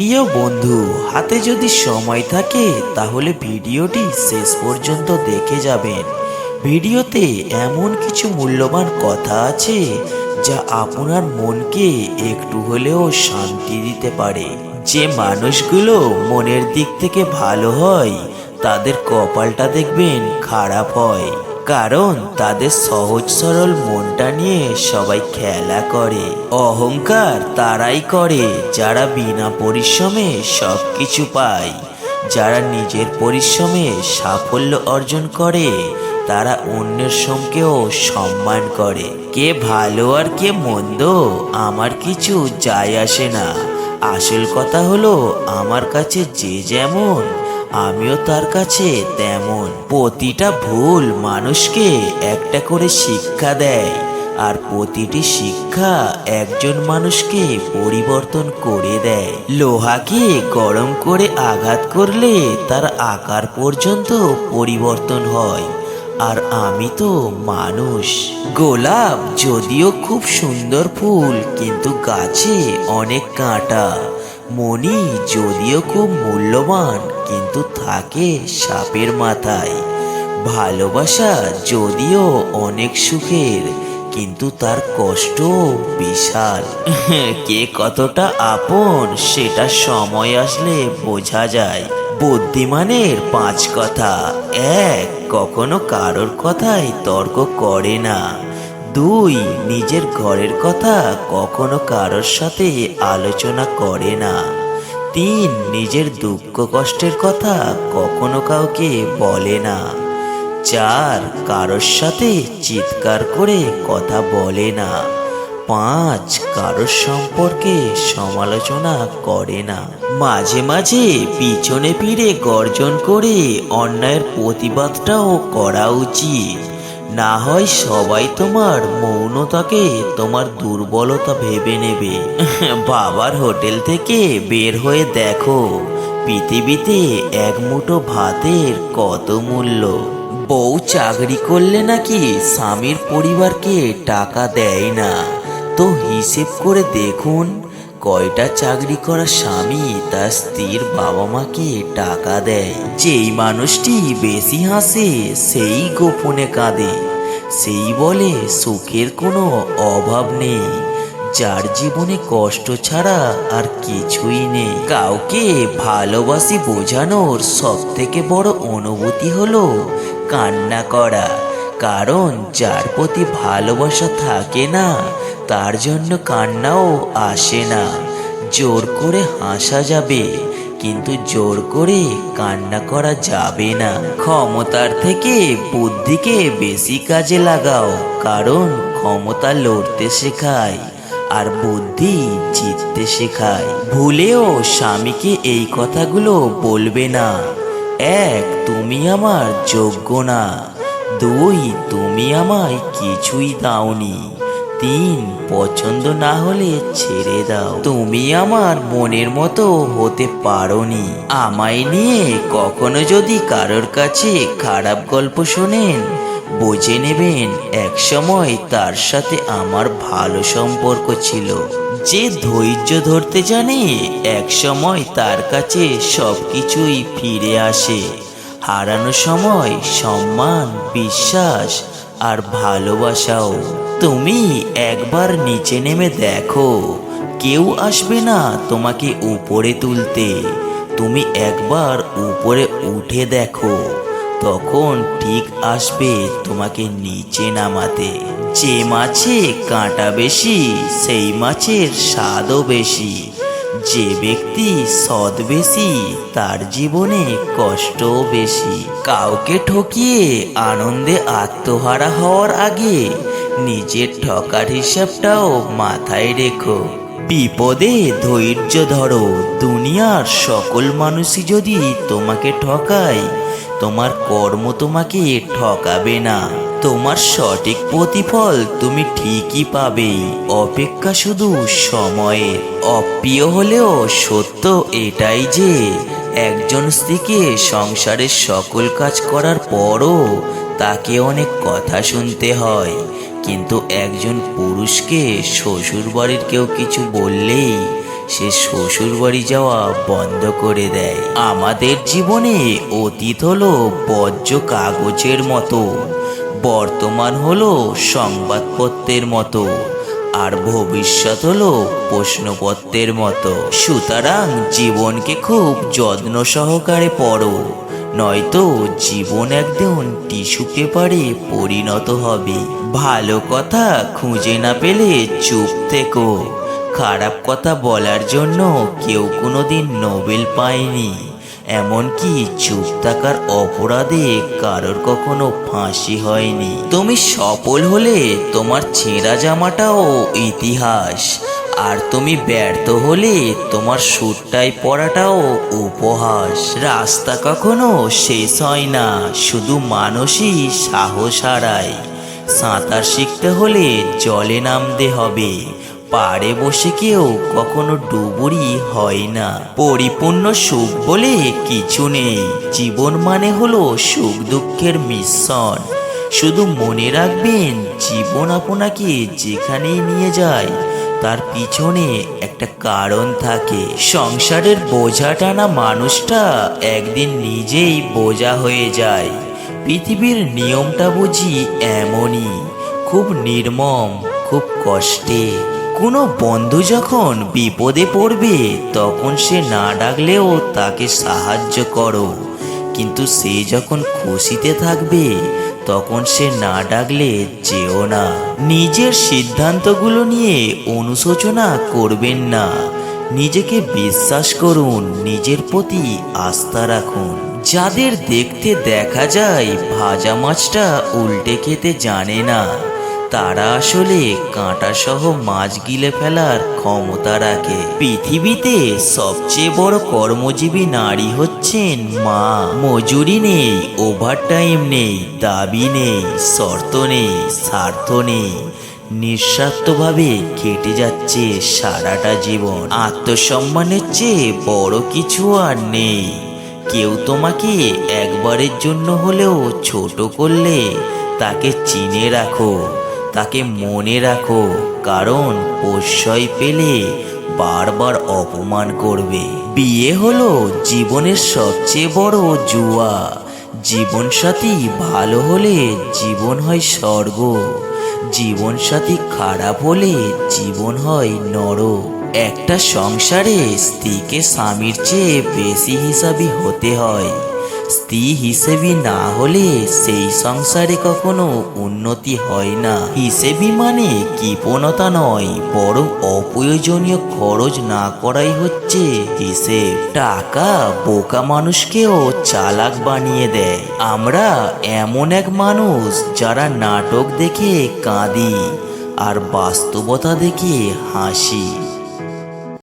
প্রিয় বন্ধু, হাতে যদি সময় থাকে তাহলে ভিডিওটি শেষ পর্যন্ত দেখে যাবেন। ভিডিওতে এমন কিছু মূল্যবান কথা আছে যা আপনার মনকে একটু হলেও শান্তি দিতে পারে। যে মানুষগুলো মনের দিক থেকে ভালো হয় তাদের কপালটা দেখবেন খারাপ হয়, কারণ তাদের সহজ সরল মনটা নিয়ে সবাই খেলা করে। অহংকার তারাই করে যারা বিনা পরিশ্রমে সবকিছু পায়। যারা নিজের পরিশ্রমে সাফল্য অর্জন করে তারা অন্যের সঙ্গেও সম্মান করে। কে ভালো আর কে মন্দ আমার কিছু যায় আসে না। আসল কথা হলো আমার কাছে যে যেমন আমিও তার কাছে তেমন। প্রতিটা ভুল মানুষকে একটা করে শিক্ষা দেয়, আর প্রতিটি শিক্ষা একজন মানুষকে পরিবর্তন করে দেয়। লোহাকে গরম করে আঘাত করলে তার আকার পর্যন্ত পরিবর্তন হয়, আর আমি তো মানুষ। গোলাপ যদিও খুব সুন্দর ফুল, কিন্তু গাছে অনেক কাঁটা। মণি যদিও খুব মূল্যবান, কিন্তু থাকে সাপের মাথায়। ভালোবাসা যদিও অনেক সুখের, কিন্তু তার কষ্ট বিশাল। কে কতটা আপন সেটা সময় আসলে বোঝা যায়। বুদ্ধিমানের 5 কথা: 1. কখনো কারোর কথায় তর্ক করে না। 2. নিজের ঘরের কথা কখনো কারোর সাথে আলোচনা করে না। 3. নিজের দুঃখ কষ্টের কথা কখনো কাউকে বলে না। 4. কারোর সাথে চিৎকার করে কথা বলে না। 5. কারোর সম্পর্কে সমালোচনা করে না। মাঝে মাঝে পিছনে ফিরে গর্জন করে অন্যায়ের প্রতিবাদটাও করা উচিত। না হয় সবাই তোমার মৌনতাকে তোমার দুর্বলতা ভেবে নেবে। বাবার হোটেল থেকে বের হয়ে দেখো পৃথিবীতে এক মুঠো ভাতের কত মূল্য। বউ চাকরি করলে নাকি স্বামীর পরিবারকে টাকা দেয় না, তো হিসেব করে দেখুন কয়টা চাকরি করা স্বামী তার স্ত্রীর বাবা মাকে টাকা দেয়। যেই মানুষটি বেশি হাসে সেই গোপনে কাঁদে, সেই বলে সুখের কোনো অভাব নেই। যার জীবনে কষ্ট ছাড়া আর কিছুই নেই। কাউকে ভালোবাসি বোঝানোর সব থেকে বড় অনুভূতি হলো কান্না করা। কারণ যার প্রতি ভালোবাসা থাকে না তার জন্য কান্নাও আসে না। জোর করে হাসা যাবে, কিন্তু জোর করে কান্না করা যাবে না। ক্ষমতার থেকে বুদ্ধিকে বেশি কাজে লাগাও, কারণ ক্ষমতা লড়তে শেখায় আর বুদ্ধি জিততে শেখায়। ভুলেও স্বামীকে এই কথাগুলো বলবে না: 1. তুমি আমার যোগ্য না। 2. তুমি আমায় কিছুই দাওনি। 3. পছন্দ না হলে ছেড়ে দাও। তুমি আমার মনের মতো হতে পারোনি। আমায় নিয়ে কখনো যদি কারোর কাছে খারাপ গল্প শোনেন, বুঝে নেবেন এক সময় তার সাথে আমার ভালো সম্পর্ক ছিল। যে ধৈর্য ধরতে জানে এক সময় তার কাছে সবকিছুই ফিরে আসে। হারানো সময় সম্মান, বিশ্বাস আর ভালোবাসাও। তুমি একবার নিচে নেমে দেখো, কেউ আসবে না তোমাকে উপরে তুলতে। তুমি একবার উপরে উঠে দেখো, তখন ঠিক আসবে তোমাকে নিচে নামাতে। যে মাছে কাঁটা বেশি সেই মাছের স্বাদও বেশি। যে ব্যক্তি সৎ বেশি তার জীবনে কষ্টও বেশি। কাউকে ঠকিয়ে আনন্দে আত্মহারা হওয়ার আগে নিজের ঠকার হিসাবটাও মাথায় রেখো। বিপদে ধৈর্য ধরো। দুনিয়ার সকল মানুষই যদি তোমাকে ঠকায়, তোমার কর্ম তোমাকে ঠকাবে না। তোমার সঠিক প্রতিফল তুমি ঠিকই পাবে। অপেক্ষা শুধু সময়ের। অপ্রিয় হলেও সত্য এটাই যে একজন স্ত্রীকে সংসারের সকল কাজ করার পরও তাকে অনেক কথা শুনতে হয়, কিন্তু একজন পুরুষকে শ্বশুর বাড়ির কেউ কিছু বললেই সে শ্বশুর বাড়ি যাওয়া বন্ধ করে দেয়। আমাদের জীবনে অতীত হলো বজ্র কাগজের মতো, বর্তমান হলো সংবাদপত্রের মতো, আর ভবিষ্যৎ হলো প্রশ্নপত্রের মতো। সুতরাং জীবনকে খুব যত্ন সহকারে পড়ো, নয়তো জীবন একদিন টিস্যু পেপারে পরিণত হবে। ভালো কথা খুঁজে না পেলে চুপ থেকো। খারাপ কথা বলার জন্য কেউ কোনোদিন নোবেল পায়নি, এমনকি চুপ থাকার অপরাধে কারোর কখনো ফাঁসি হয়নি। তুমি সফল হলে তোমার ছেঁড়া জামাটাও ইতিহাস, আর তুমি ব্যর্থ হলে তোমার স্যুটটাই পরাটাও উপহাস। রাস্তা কখনো শেষ হয় না, শুধু মানুষই সাহস হারায়। সাঁতার শিখতে হলে জলে নামতে হবে, পাড়ে বসে কেউ কখনো ডুবুরি হয় না। পরিপূর্ণ সুখ বলে কিছু নেই, জীবন মানে হলো সুখ দুঃখের মিশ্রণ। শুধু মনে রাখবেন, জীবন আপনাকে যেখানেই নিয়ে যায় তার পিছনে একটা কারণ থাকে। সংসারের বোঝা টানা মানুষটা একদিন নিজেই বোঝা হয়ে যায়। পৃথিবীর নিয়মটা বুঝি এমনই, খুব নির্মম, খুব কষ্টে। কোনো বন্ধু যখন বিপদে পড়বে তখন সে না ডাকলেও তাকে সাহায্য করো, কিন্তু সে যখন খুশিতে থাকবে তখন সে না ডাকলে যেও না। নিজের সিদ্ধান্তগুলো নিয়ে অনুশোচনা করবেন না, নিজেকে বিশ্বাস করুন, নিজের প্রতি আস্থা রাখুন। যাদের দেখতে দেখা যায় ভাজা মাছটা উল্টে খেতে জানে না, তারা আসলে কাঁটা সহ মাছ গিলে ফেলার ক্ষমতা রাখে। পৃথিবীতে সবচেয়ে বড় কর্মজীবী নারী হচ্ছেন মা। মজুরি নেই, ওভারটাইম নেই, দাবি নেই, শর্ত নেই, স্বার্থ নেই, নিঃস্বার্থভাবে কেটে যাচ্ছে সারাটা জীবন। আত্মসম্মানের চেয়ে বড় কিছু আর নেই। কেউ তোমাকে একবারের জন্য হলেও ছোট করলে তাকে চিনে রাখো, তাকে মনে রাখো, কারণ প্রশ্রয় পেলে বারবার অপমান করবে। বিয়ে হলো জীবনের সবচেয়ে বড় জুয়া। জীবনসাথী ভালো হলে জীবন হয় স্বর্গ, জীবনসাথী খারাপ হলে জীবন হয় নরক। একটা সংসারে স্ত্রীকে স্বামীর চেয়ে বেশি হিসাবি হতে হয়। স্ত্রী হিসেবি না হলে সেই সংসারে কখনো উন্নতি হয় না। হিসেবি মানে কৃপণতা নয়, বরং অপ্রয়োজনীয় খরচ না করাই হচ্ছে হিসেব। টাকা বোকা মানুষকেও চালাক বানিয়ে দেয়। আমরা এমন এক মানুষ যারা নাটক দেখে কাঁদি আর বাস্তবতা দেখে হাসি।